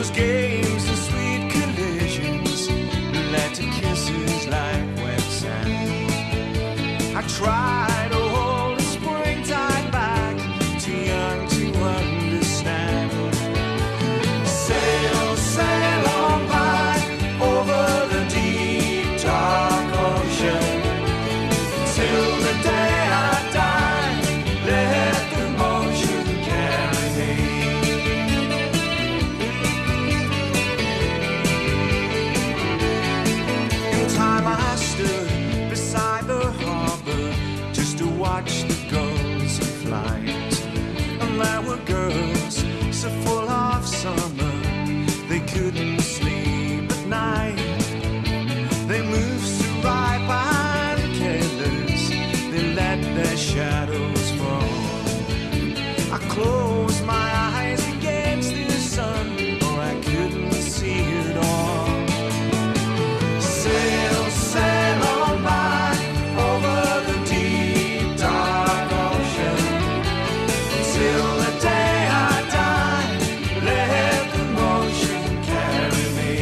Those games and sweet collisions led to kisses like wet sand. I tried to hold a springtime back, too young to understand. Sail, sail on by over the deep dark ocean till the day I die. Let the motion carry me. In time I stood beside the harbor just to watch the gulls in flight. And there were girls so full of summer they couldn't sleep at night. They moved so ripe and careless, they let their shadows fall. I closed my eyes against the sun, or I couldn't see it all. Sail, sail on by over the deep dark ocean till the day I die. Let the motion carry me.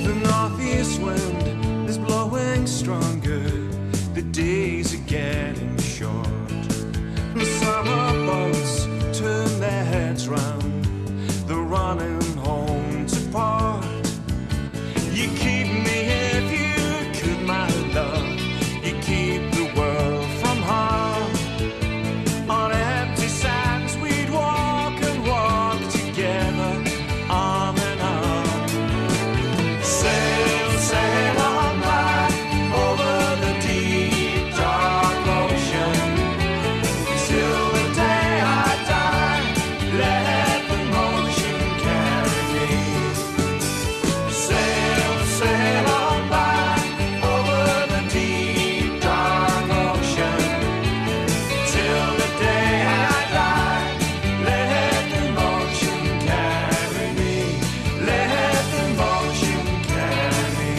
The northeast wind is blowing stronger, the days are getting short. The summer boats turn their heads round, they're running home to port. You keep me if you could, my love, you keep the world from harm. On empty sands we'd walk and walk together, arm in arm. Sail, sail on by over the deep dark ocean till the day I die. Let the motion carry me. Sail, sail on by over the deep dark ocean till the day I die. Let the motion carry me. Let the motion carry me.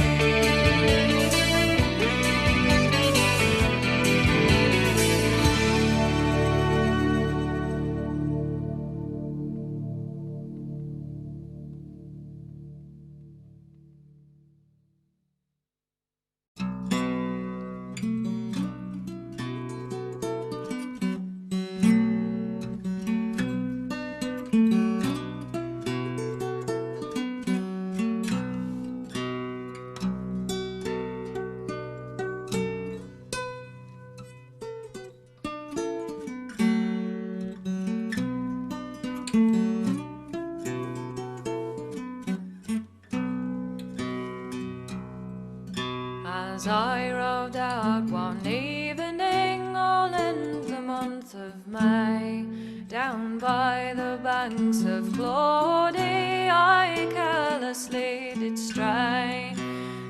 As I rode out one evening, all in the month of May, down by the banks of Claudy, I carelessly did stray.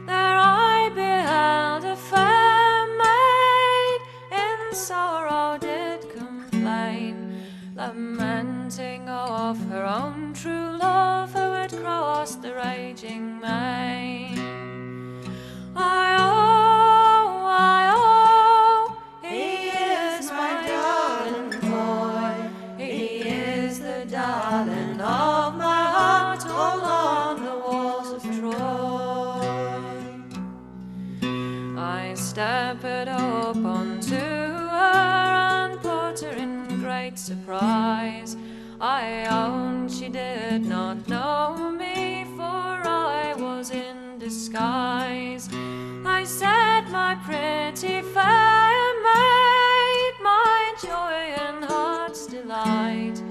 There I beheld a fair maid, in sorrow did complain, lamenting of her own true love who had crossed the raging main. He is my darling boy. He is the darling of my heart, all on the walls of Troy. I stepped up onto her and put her in great surprise. I own she did not know me, for I was in disguise. I said, my pretty fair maid, my joy and heart's delight,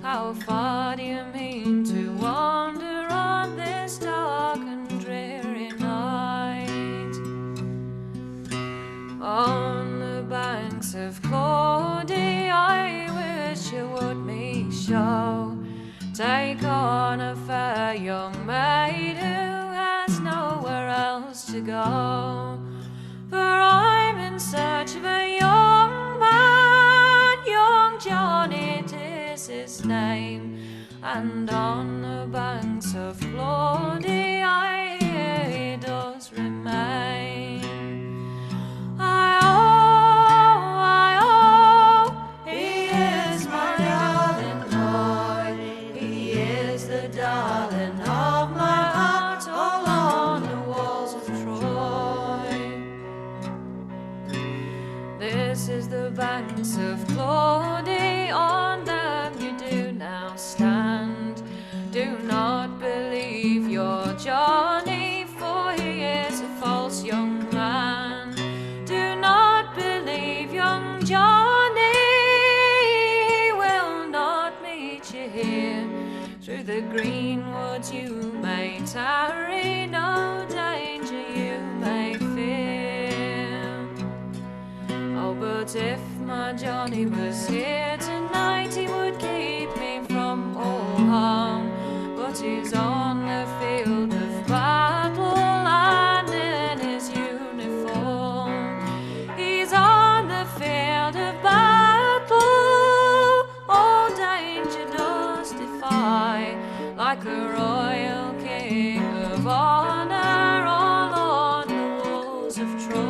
how far do you mean to wander on this dark and dreary night? On the banks of Claudy, I wish you would me show. Take on a fair young maid who has no to go. For I'm in search of a young man, young Johnny, 'tis his name, and on the banks of Claudy I hear he does remain. He is my darling boy, he is the darling of my heart, all on the walls of Troy. This is the banks of Claudy, on them you do now stand. Do not believe your Johnny, for he is a false young man. Do not believe young Johnny, he will not meet you here. Through the green woods you may tarry, no danger you may fear. Oh, but if my Johnny was here tonight, he would keep me from all harm. But he's on the field of battle, and in his uniform. He's on the field of battle, all danger does defy, like a royal king of honor, all on the walls of Troy.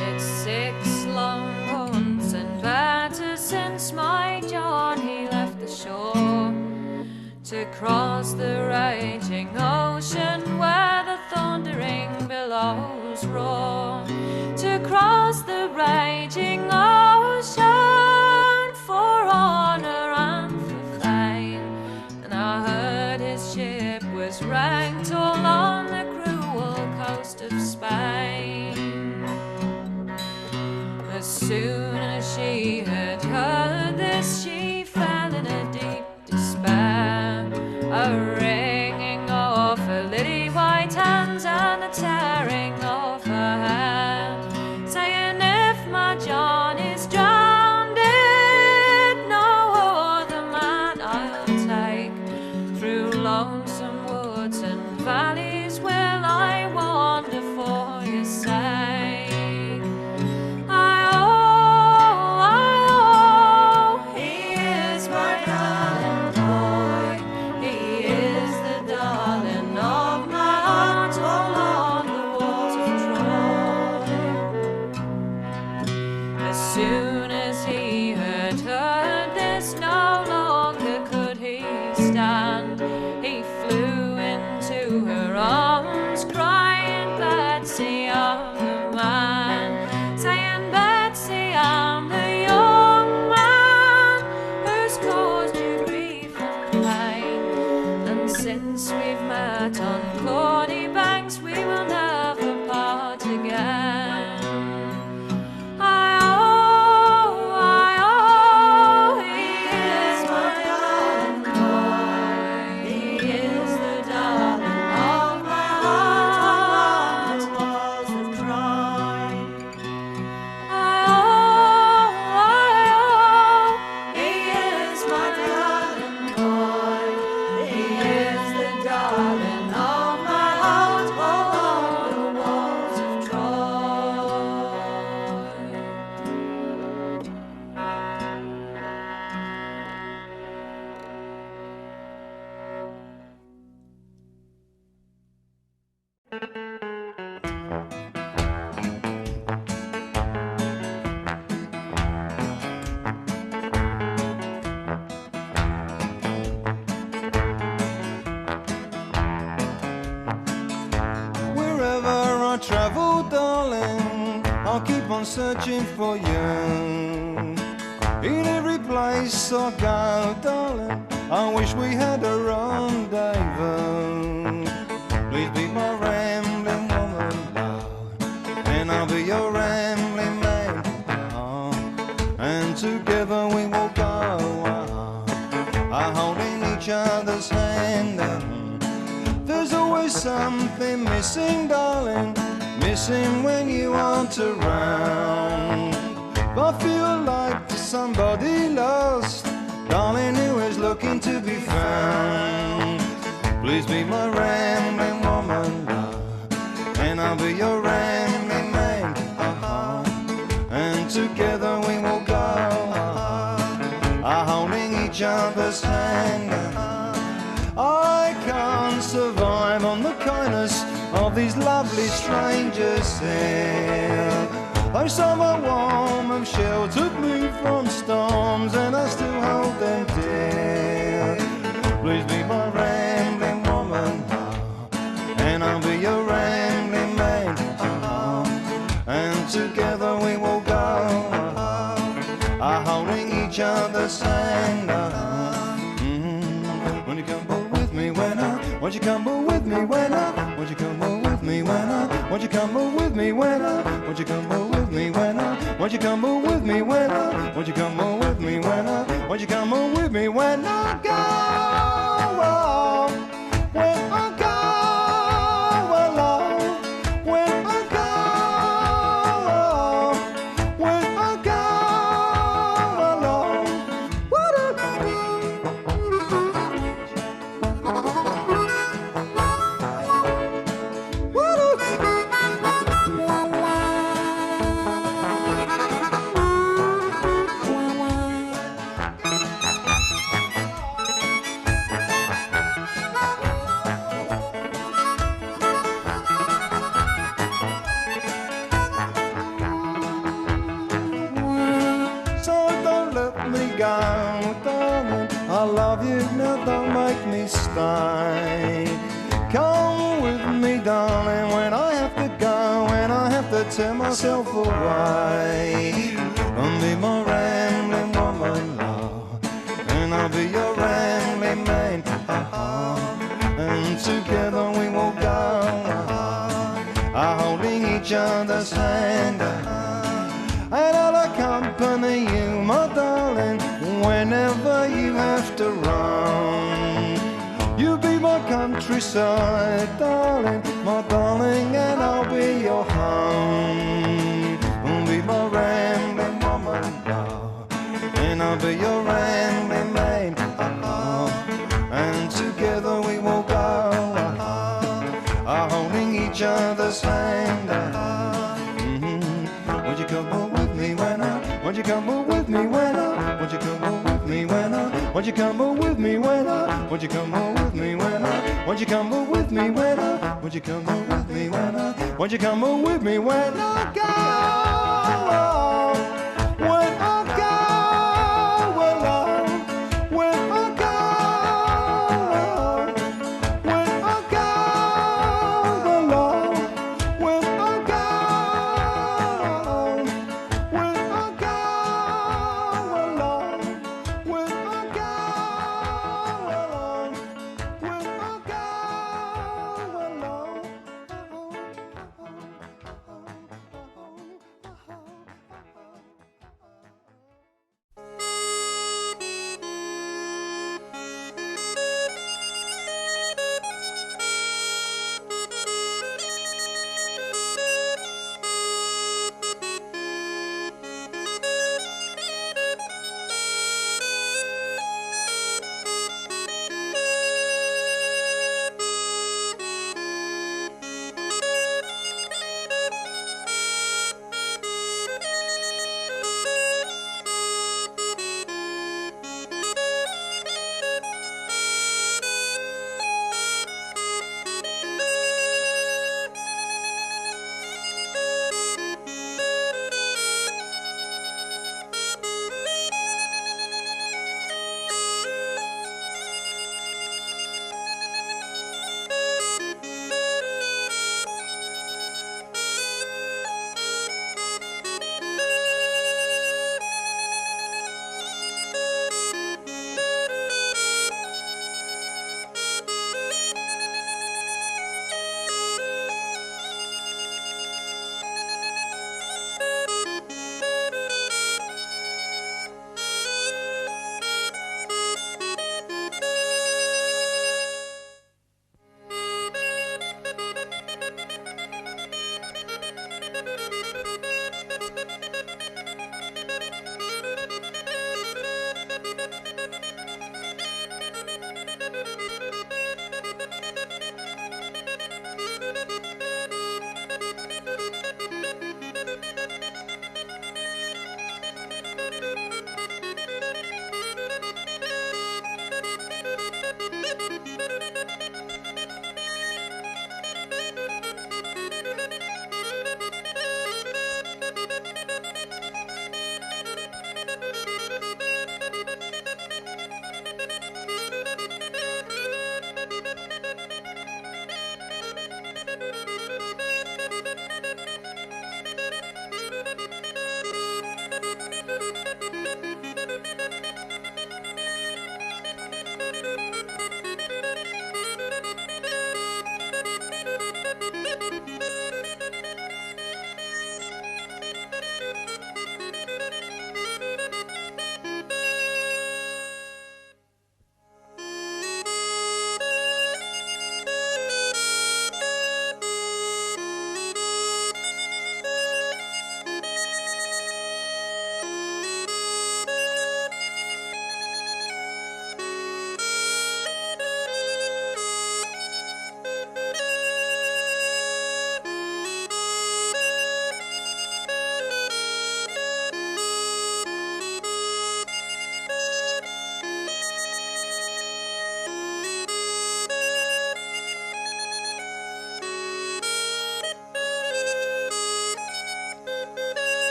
It's 6 long months and better since my John he left the shore, to cross the raging ocean where the thundering billows roar, to cross the raging ocean for honor and for fame. And I heard his ship was wrecked all on the cruel coast of Spain. As soon as she had heard this, she fell in a deep despair, a wringing of her lily white hands and a tearing of her hair, saying, if my John is drowned, no other man I'll take. Through lonesome woods and valleys will I wander for your sake. Soon as he had heard this, no longer could he stand. He flew into her arms, crying, Betsy, I'm the man, saying, Betsy, I'm the young man who's caused you grief and pain. And since we've met on Claudy banks, we will never part again. Darling of my keep on searching for you. In every place I go, darling, I wish we had a rendezvous. Please be my rambling woman, love, and I'll be your rambling man. And together we will go, holding each other's hand. There's always something missing, darling, missing when you aren't around. I feel like somebody lost, darling, who is looking to be found. Please be my rambling woman, love, and I'll be your rambling man. And together we will go, holding each other's hand. I can't survive on the kindness of these lovely strangers here. Though some are warm, have sheltered me from storms, and I still hold them dear. Please be my rambling woman, and I'll be your rambling man. And together we will go, holding each other's hand. Won't you come with me when won't you come with me when won't you come with me when won't you come with me when won't you come with me when won't you come with me when won't you come with me when won't you come with me when I go, when I go alone, when I go, when I go alone. So don't let me go, darling, I love you, now don't make me stay. Come with me, darling, when I have to go, when I have to tear myself away. And be my rambling woman, love, and I'll be your rambling man. And together we will go, holding each other's hand. And I'll accompany you, my darling, whenever you have to run. You'll be my countryside, darling, my darling, and I'll be your home. Be my rambling woman, love, and I'll be your rambling man. And together we will go, holding each other's hand. Won't you come with me when won't you come with me when won't you come with me when won't you come with me when won't you come with me when won't you come with me when won't you come with me when won't you come with me when I go, when I go alone, when I go, when I go alone, when I go, when I go alone, when I go alone, when I go alone.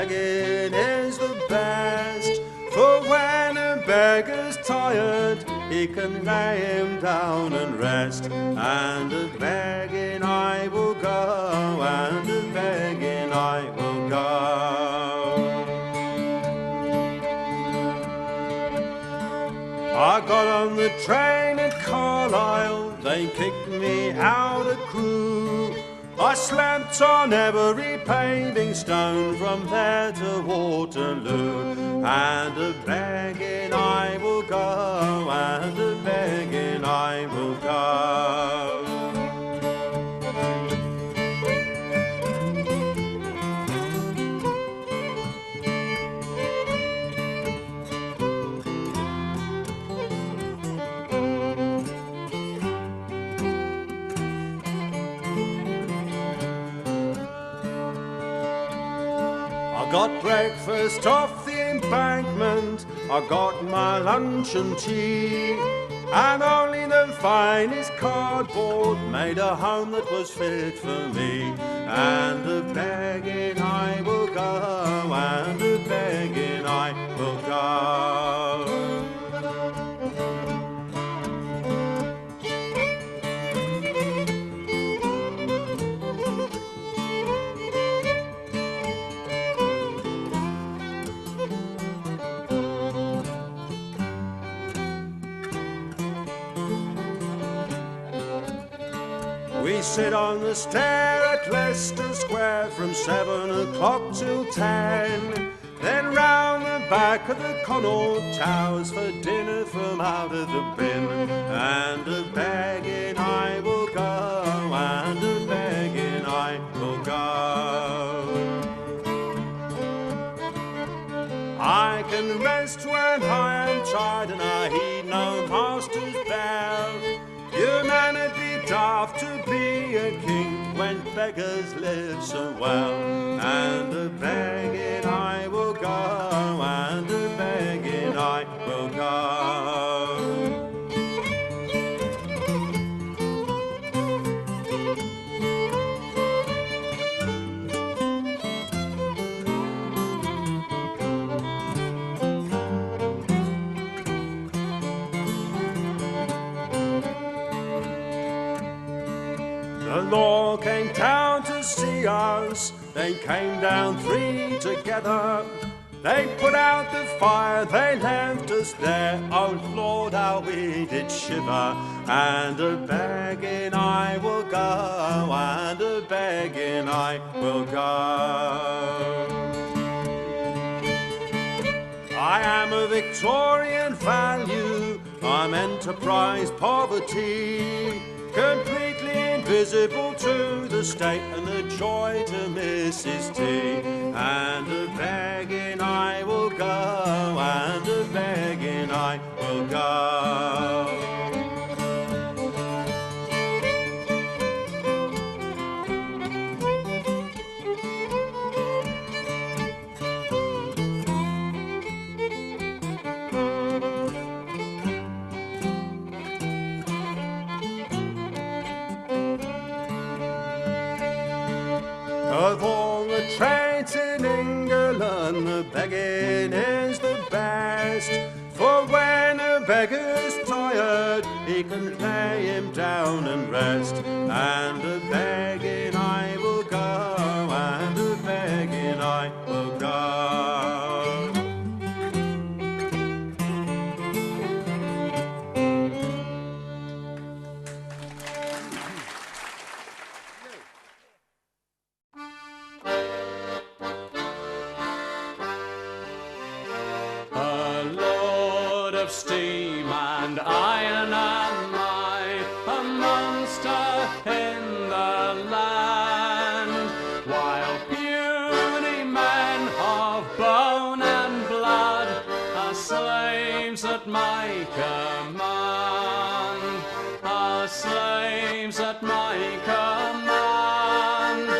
begging is the best. For when a beggar's tired, he can lay him down and rest. And a begging I will go, and a begging I will go. I got on the train at Carlisle, they kicked me out of Crewe. I slept on every paving stone from there to Waterloo. And a begging I will go, and a begging I will go. Got breakfast off the embankment, I got my lunch and tea, and only the finest cardboard made a home that was fit for me. And a begging I will go, and a begging I will go. We sit on the stair at Leicester Square from 7 o'clock till 10. Then round the back of the Connaught Towers for dinner from out of the bin. And a begging I will go, and a begging I will go. I can rest when I am tired, and I heed no master's bell. You man, it'd be daft to be a king when beggars live so well. And a begging I will go, and a begging I will go. The law came down to see us, they came down 3 together. They put out the fire, they left us there. Oh Lord, how we did shiver. And a begging I will go, and a begging I will go. I am a Victorian value, I'm enterprise poverty, completely invisible to the state and a joy to Mrs. T. And a begging I will go, and a begging I will go. Of all the trades in England, the begging is the best. For when a beggar's tired, he can lay him down and rest. And a begging I will go, and a begging I will go. Steam and iron am I, a monster in the land, while puny men of bone and blood are slaves at my command, are slaves at my command,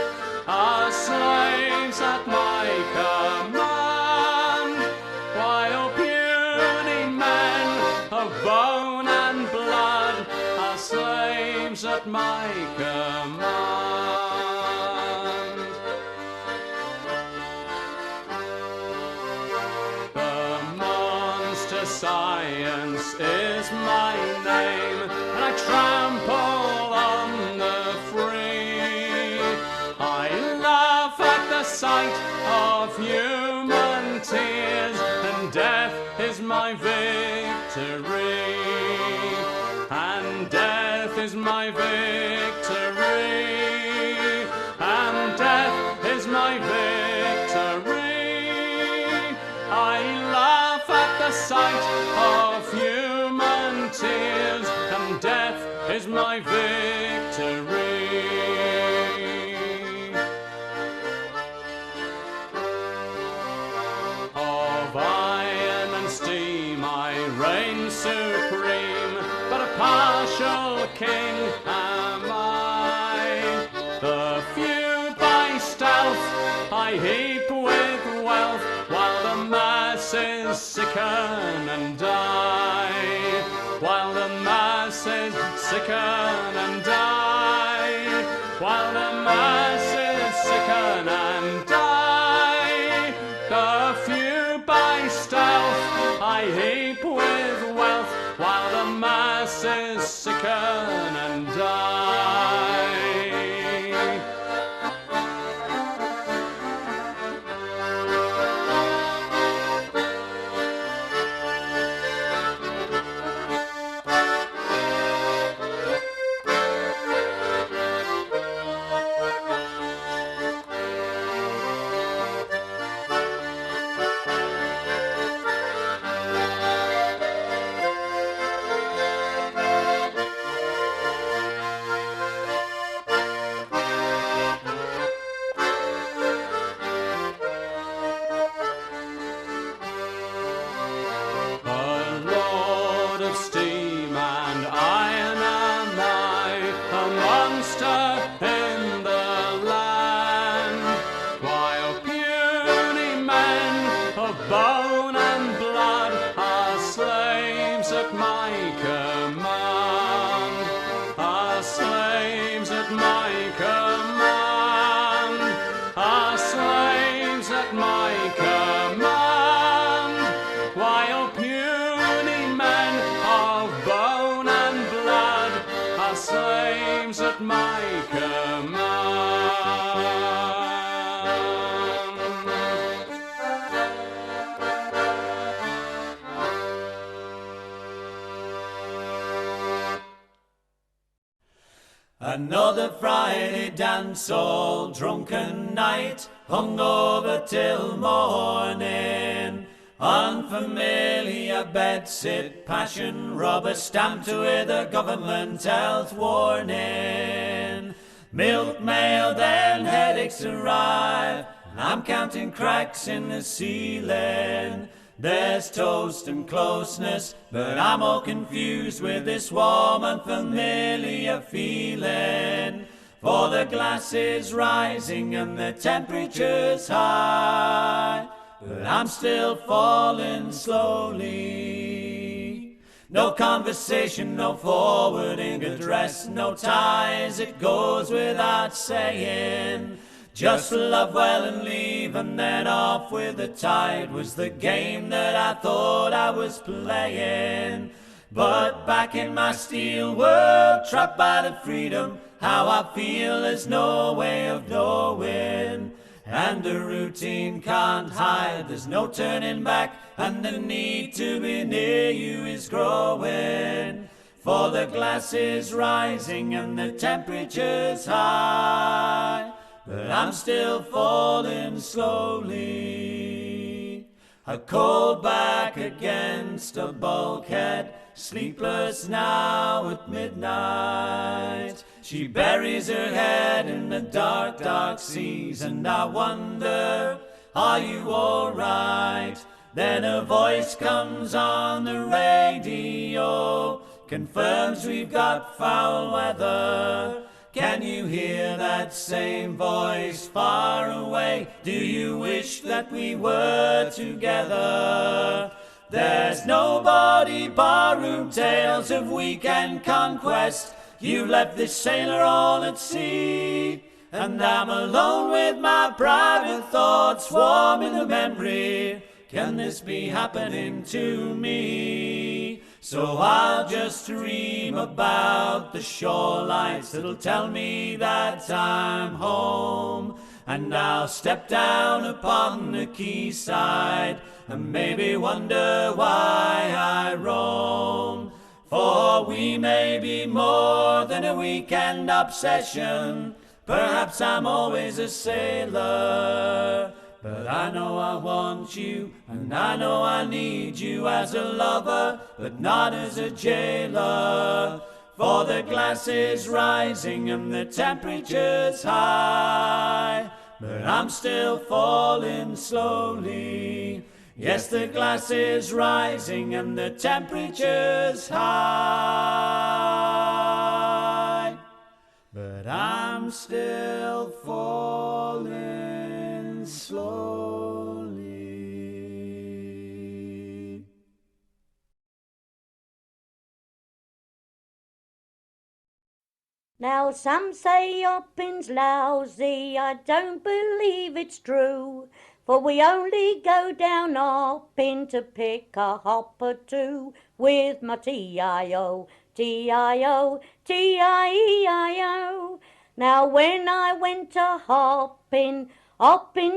are slaves at my command. Bone and blood are slaves at my command. Science is my name, and I trample on the free. I laugh at the sight of human tears, and death is my victory. And death is my victory. And death is my victory. I laugh at the sight of human tears, and death is my victory. Of iron and steam I reign supreme, but a partial king am I. The few by stealth I heap with wealth, while the masses sicken and die. While the masses sicken and die. While the masses sicken and die. The few by stealth I heap with wealth, while the masses sicken and die. Steam and iron am I, a monster in the land, while puny men of bone and blood are slaves at my command, are slaves at my command, are slaves at my command, while puny men of bone and blood are slaves at my command. Another Friday dance, all drunken night, hungover till morning. Unfamiliar bedsit, passion rubber stamped with a government health warning. Milk mail, then headaches arrive, and I'm counting cracks in the ceiling. There's toast and closeness, but I'm all confused with this warm, unfamiliar feeling. For the glass is rising and the temperature's high, but I'm still falling slowly. No conversation, no forwarding address, no ties, it goes without saying. Just love well and leave, and then off with the tide was the game that I thought I was playing. But back in my steel world, trapped by the freedom, how I feel there's no way of knowing. And the routine can't hide, there's no turning back, and the need to be near you is growing. For the glass is rising and the temperature's high, but I'm still falling slowly. A cold back against a bulkhead, sleepless now at midnight. She buries her head in the dark, dark seas, and I wonder, are you alright? Then a voice comes on the radio, confirms we've got foul weather. Can you hear that same voice far away? Do you wish that we were together? There's nobody, barroom tales of weekend conquest. You've left this sailor all at sea, and I'm alone with my private thoughts warm in the memory. Can this be happening to me? So I'll just dream about the shore lights that'll tell me that I'm home. And I'll step down upon the quayside and maybe wonder why I roam. For we may be more than a weekend obsession. Perhaps I'm always a sailor. But I know I want you, and I know I need you as a lover, but not as a jailer. For the glass is rising and the temperature's high, but I'm still falling slowly. Yes, the glass is rising and the temperature's high, but I'm still falling slowly. Now some say hopping's lousy, I don't believe it's true, for we only go down hopping to pick a hop or two with my T-I-O, T-I-O, T-I-E-I-O. Now when I went a hopping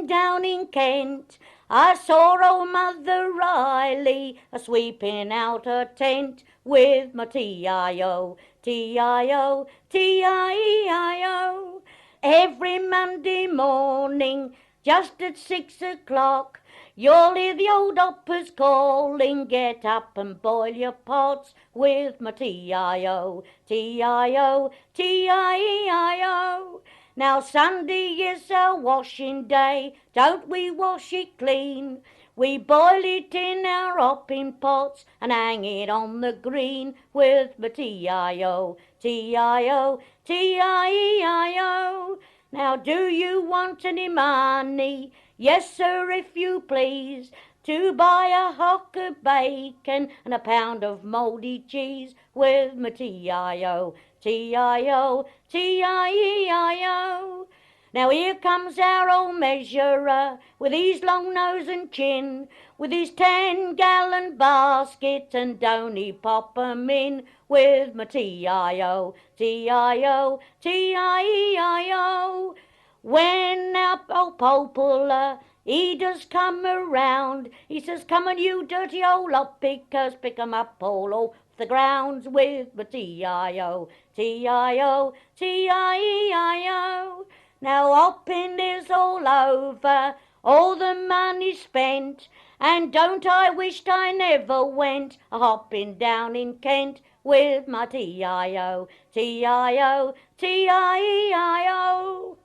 down in Kent, I saw old Mother Riley a-sweeping out her tent with my T-I-O, T-I-O, T-I-E-I-O. Every Monday morning, just at 6 o'clock, you'll hear the old hoppers calling, get up and boil your pots with my T-I-O, T-I-O, T-I-E-I-O. Now Sunday is our washing day, don't we wash it clean? We boil it in our hopping pots and hang it on the green with my T-I-O, T-I-O, T-I-E-I-O. Now do you want any money? Yes, sir, if you please, to buy a hock of bacon and a pound of mouldy cheese with my T-I-O, T-I-O, T-I-E-I-O. Now here comes our old measurer with his long nose and chin, with his 10-gallon basket, and don't he pop 'em in with my T-I-O, T-I-O, T-I-E-I-O. When our old Poplar, he does come around, he says, come on you dirty old hop pickers, pick 'em up all off the grounds with my T-I-O, T-I-O, T-I-E-I-O. Now hopping is all over, all the money spent, and don't I wished I never went a-hopping down in Kent with my T-I-O, T-I-O, T-I-E-I-O.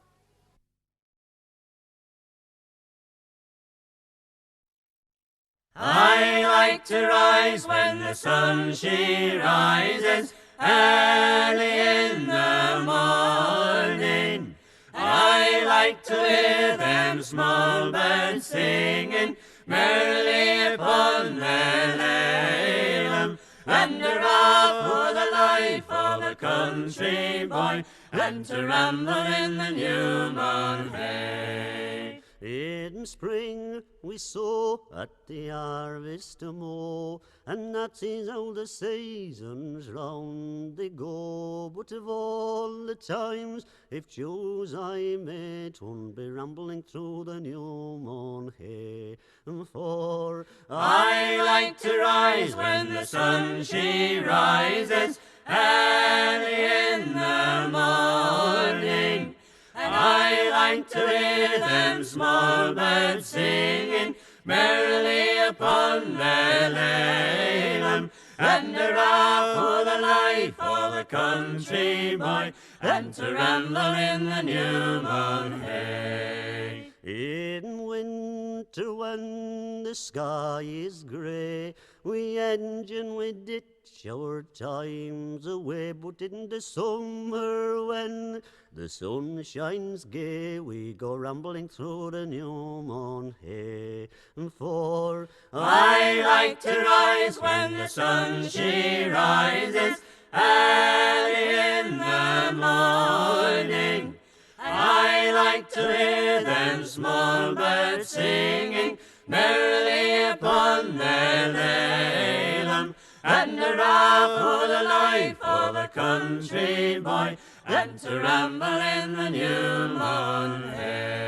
I like to rise when the sun she rises, early in the morning. I like to hear them small birds singing merrily upon their lalum, and hurrah for the life of a country boy, and to ramble in the new mown hay. In spring we sow, at the harvest mow, and that is how the seasons round they go. But of all the times, if choose I may, 'twon't be rambling through the new mown hay. For I like to rise when the sun she rises, early in the morning. And I like to hear them small birds singing merrily upon their lalum, and hurrah for the life of a country boy, and to ramble in the new mown hay. in winter when the sky is grey, we engine with it our times away. But in the summer when the sun shines gay, we go rambling through the new mown hay. For I like to rise when the sun she rises, early in the morning. I like to hear them small birds singing merrily upon their lalum, and hurrah for the life of a country boy, and to ramble in the new moon hay.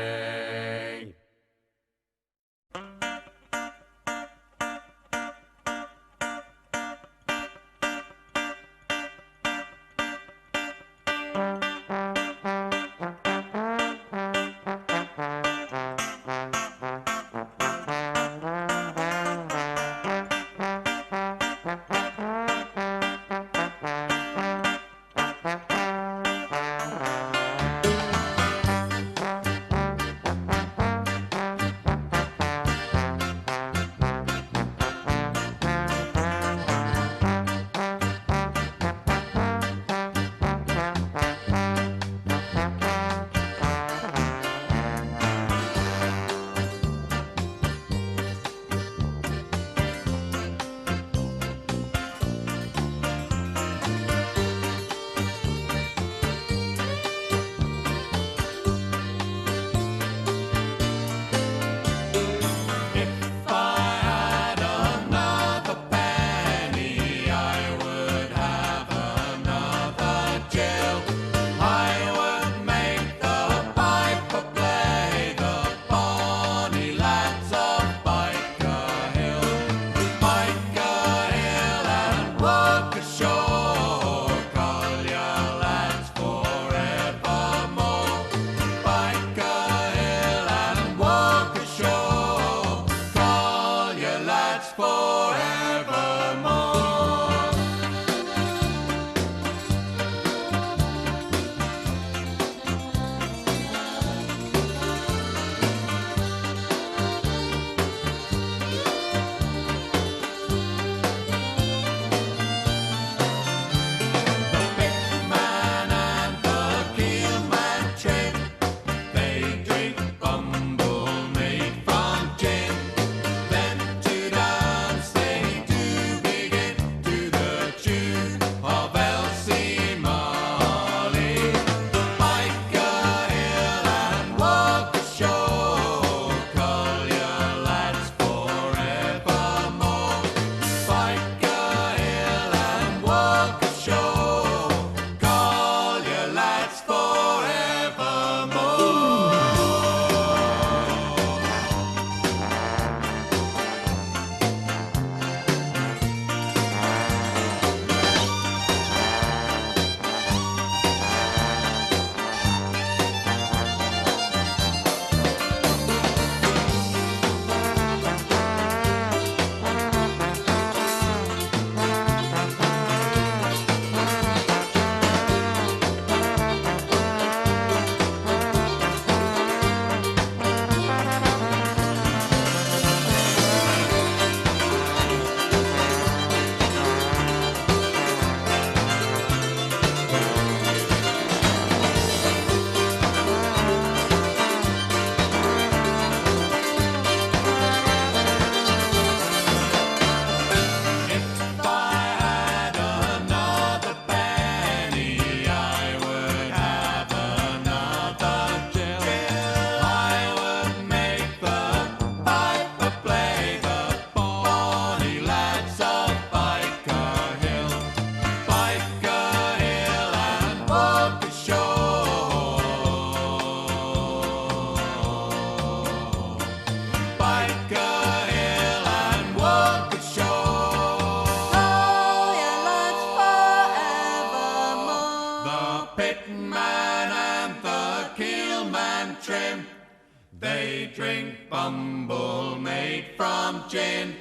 They drink bumble made from gin.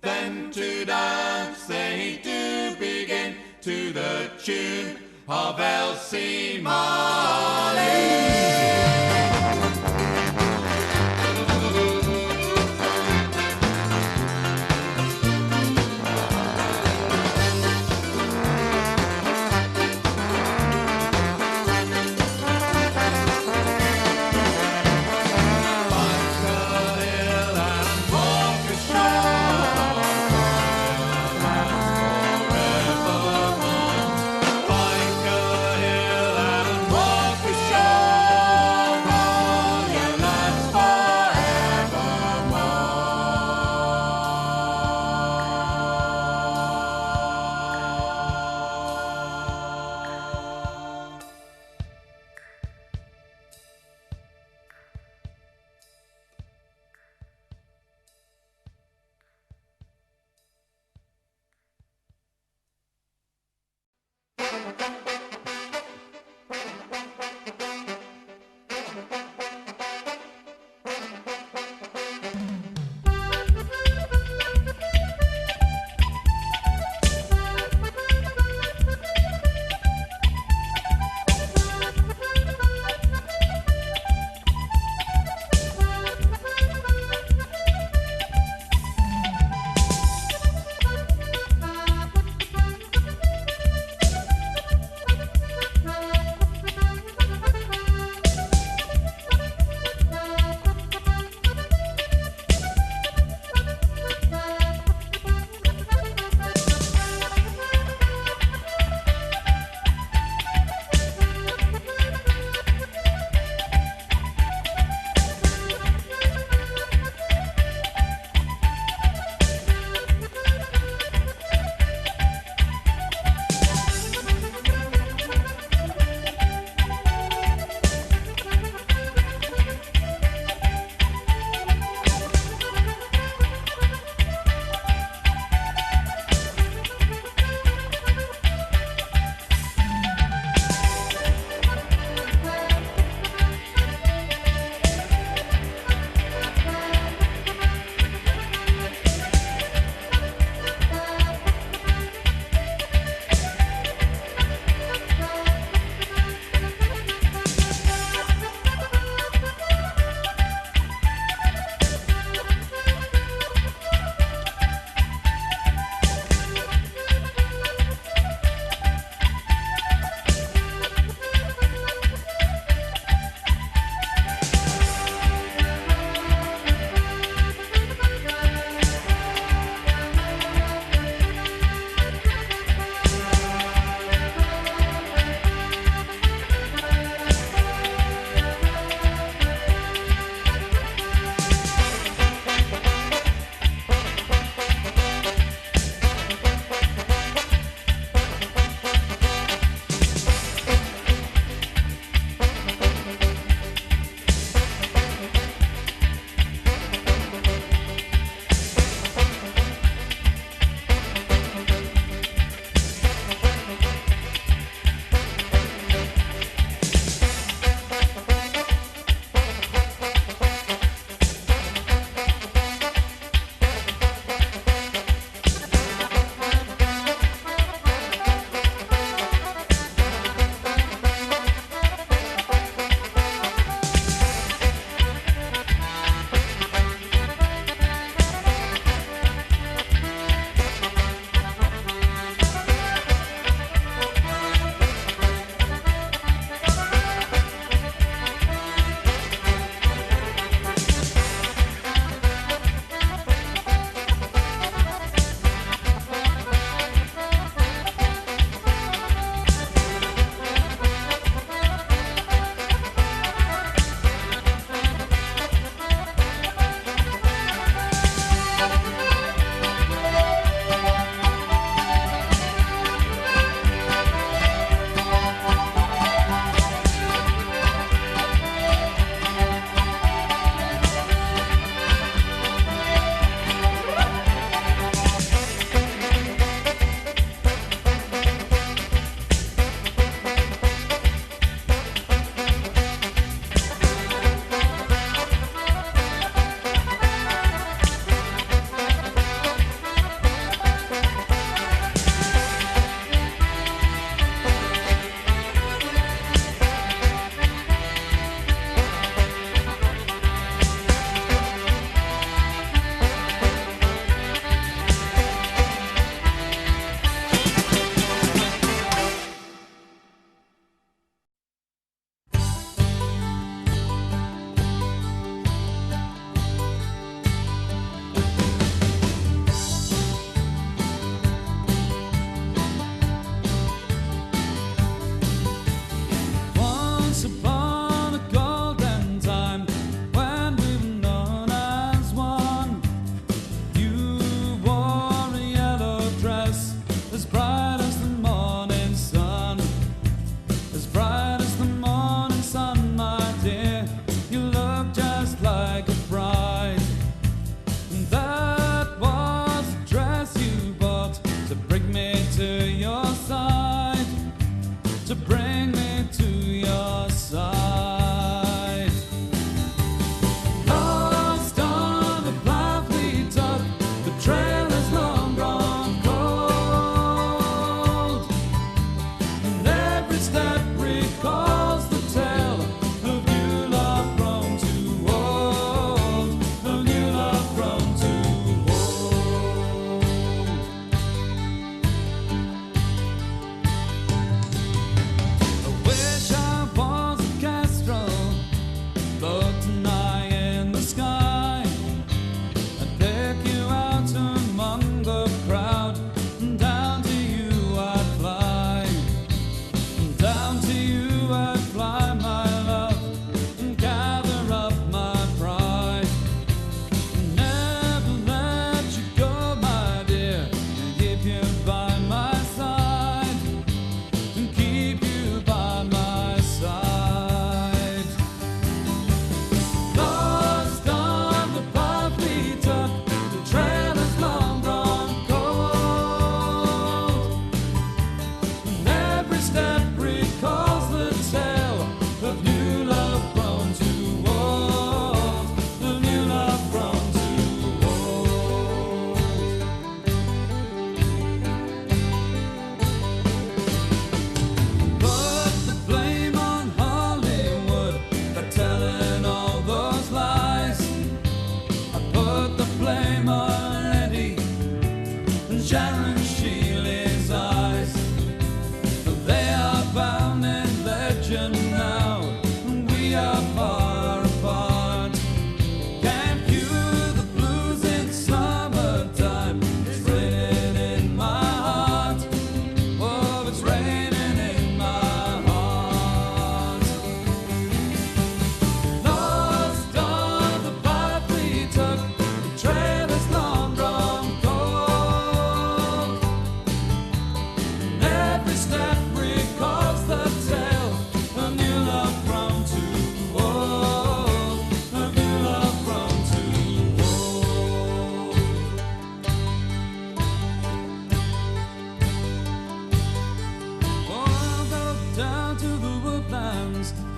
Then to dance they do begin to the tune of Elsie Marley. Show.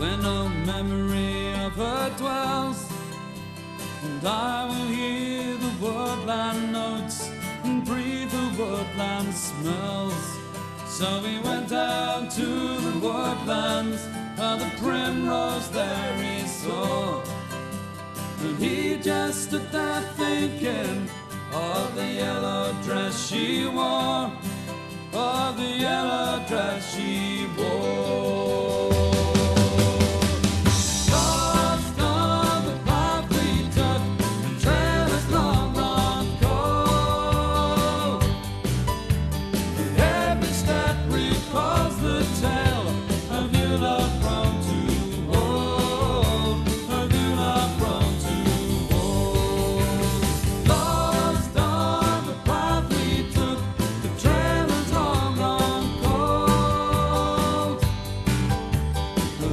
where no memory of her dwells. And I will hear the woodland notes and breathe the woodland smells. So we went down to the woodlands, where the primrose there he saw. And he just stood there thinking of the yellow dress she wore, of the yellow dress she wore. Lost on the path we took, the trail is long, long cold. Every step recalls the tale of you love grown too old, of you love grown too old. Lost on the path we took, the trail is long, long cold.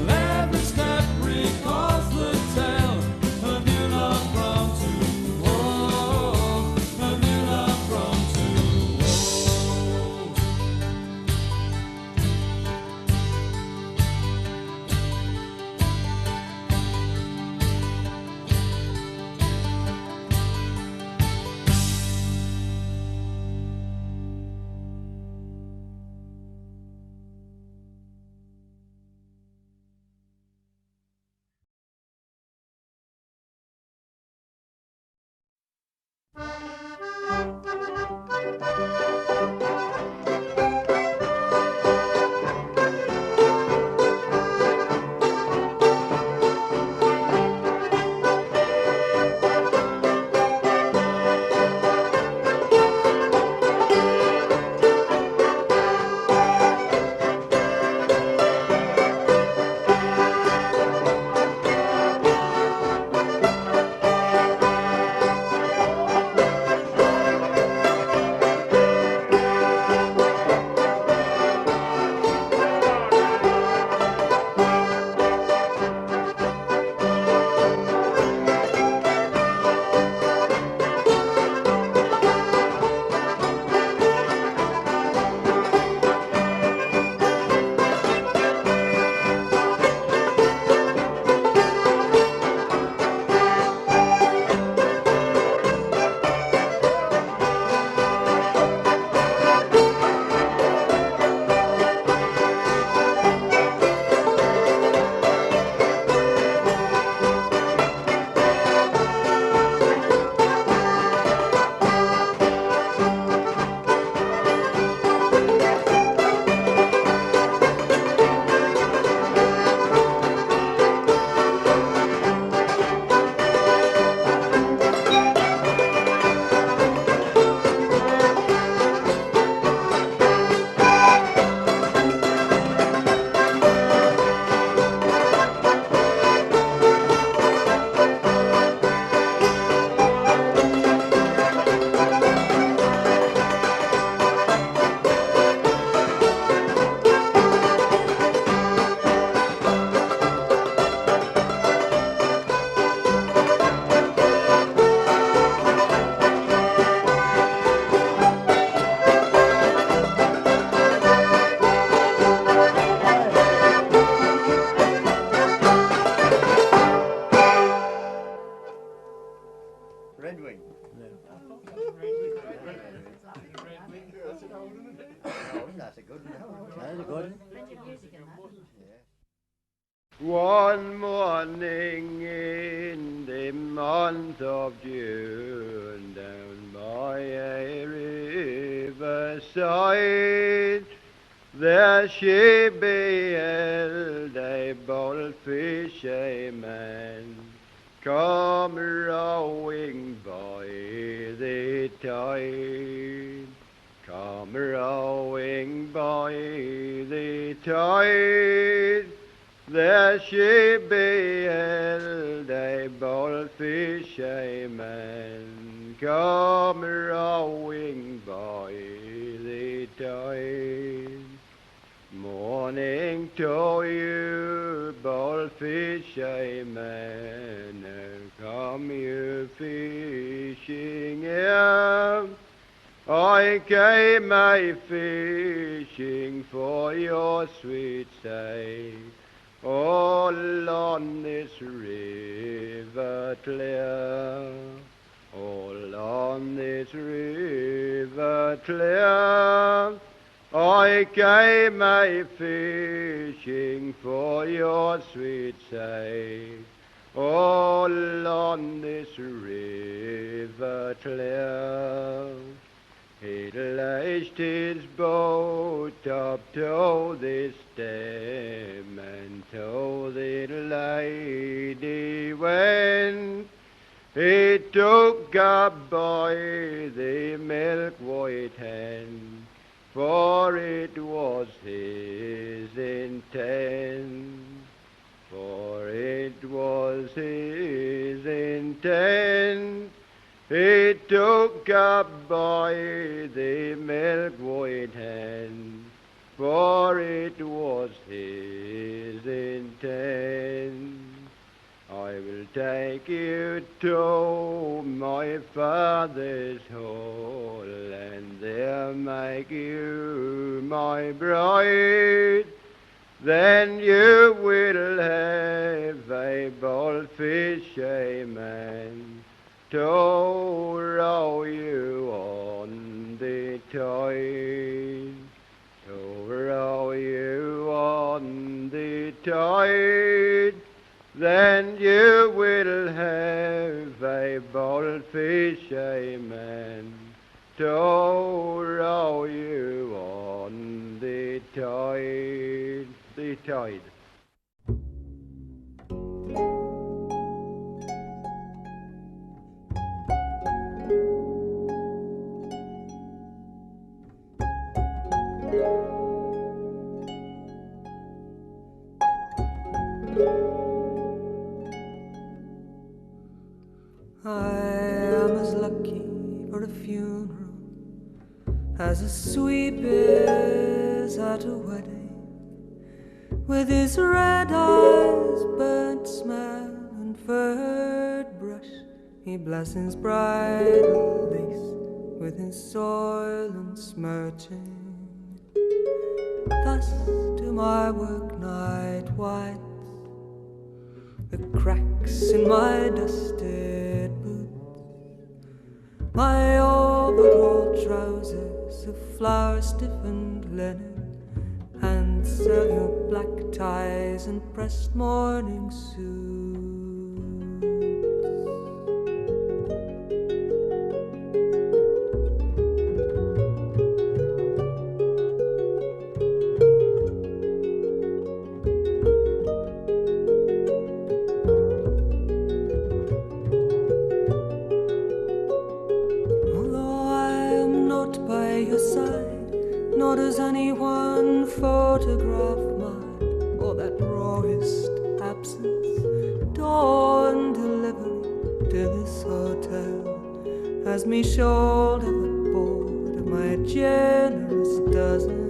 Every step recalls the tale of you love grown too old, of you love grown too old. Red Wing. That's a good one. That's a good one. One morning in the month of June, down by a riverside, there she beheld a bold fisherman come rowing by the tide, come rowing by the tide. There she beheld a bold fisherman come rowing by the tide. Morning to you, bold fisherman, come you fishing here. I came a fishing for your sweet sake, all on this river clear, all on this river clear. I came a-fishing for your sweet sake, all on this river clear. He lashed his boat up to this dam and to the lady went. He took up by the milk-white hand, for it was his intent, for it was his intent. He took up by the milk-white hand, for it was his intent. I will take you to my father's hall, and there make you my bride. Then you will have a bold fisherman to row you on the tide, to row you on the tide. Then you will have a bold fisherman to row you on the tide, the tide. I am as lucky for a funeral as a sweep is at a wedding. With his red eyes, burnt smell, and furred brush, he blessings bridal lace with his soil and smirching. Thus to my work night whites, the cracks in my dusted boots, my overall trousers of flower-stiffened linen, and cellular black ties and pressed morning suits. Nor does anyone photograph mine or that rawest absence. Dawn delivery to this hotel has me shoulder the board of my generous dozen.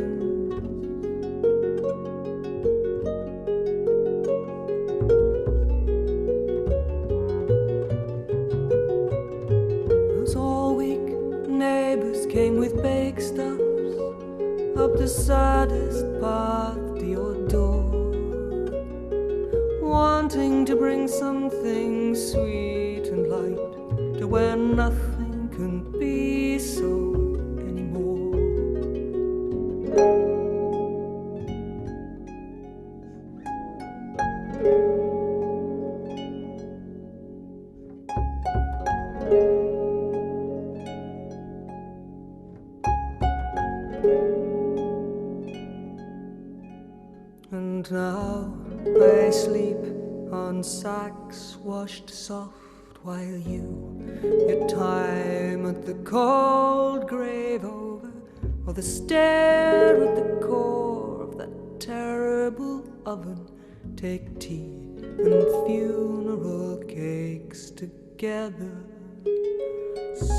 As all week neighbors came with bake stuff up the saddest path to your door, wanting to bring something sweet and light to where nothing can be so anymore. And now I sleep on sacks washed soft, while your time at the cold grave over, or the stare at the core of that terrible oven, take tea and funeral cakes together.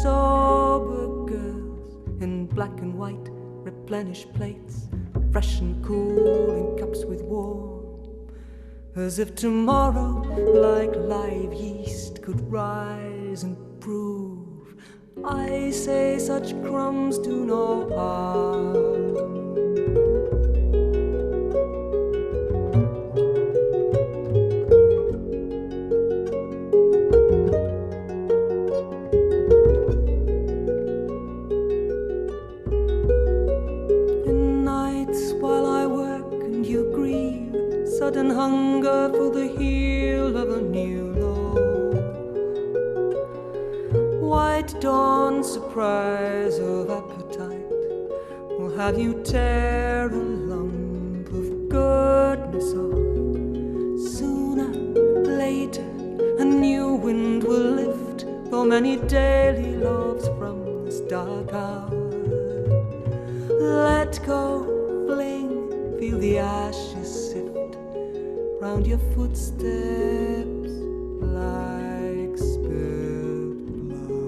Sober girls in black and white replenish plates, fresh and cool in cups with warm, as if tomorrow, like live yeast, could rise and prove. I say such crumbs do no harm. sudden hunger for the heel of a new law. White dawn surprise of appetite will have you tear a lump of goodness off. Sooner, later, a new wind will lift for many daily loves from this dark hour. Let go, fling, feel the ashes sift round your footsteps like spilled blood.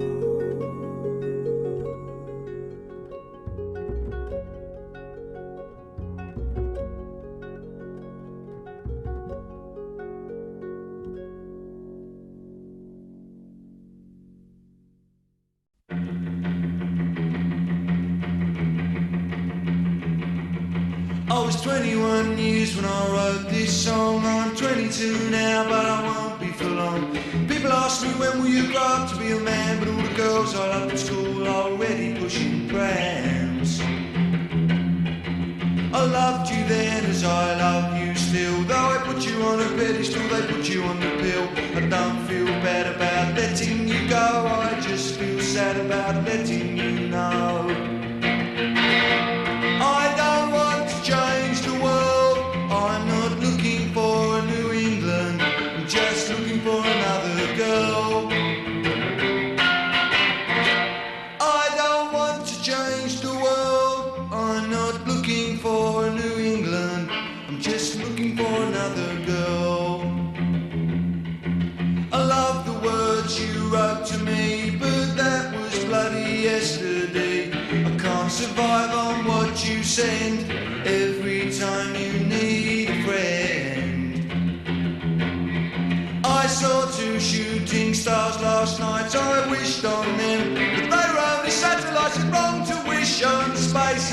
I was 21 years when I wrote this song. I'm 22 now, but I won't be for long. People ask me when will you grow up to be a man, but all the girls I loved at school are already pushing prams. I loved you then as I love you still. Though I put you on a pedestal, they put you on the pill. I don't feel bad about letting you go, I just feel sad about letting you know. I don't want to change the world, I'm not looking for a New England, I'm just looking for another girl. I don't want to change the world, I'm not looking for a New England, I'm just looking for another girl. I love the words you wrote to me, but that was bloody yesterday. I can't survive on what you send every time you need a friend. I saw 2 shooting stars last night, I wished on them, but they were only satellites. It's wrong to wish on space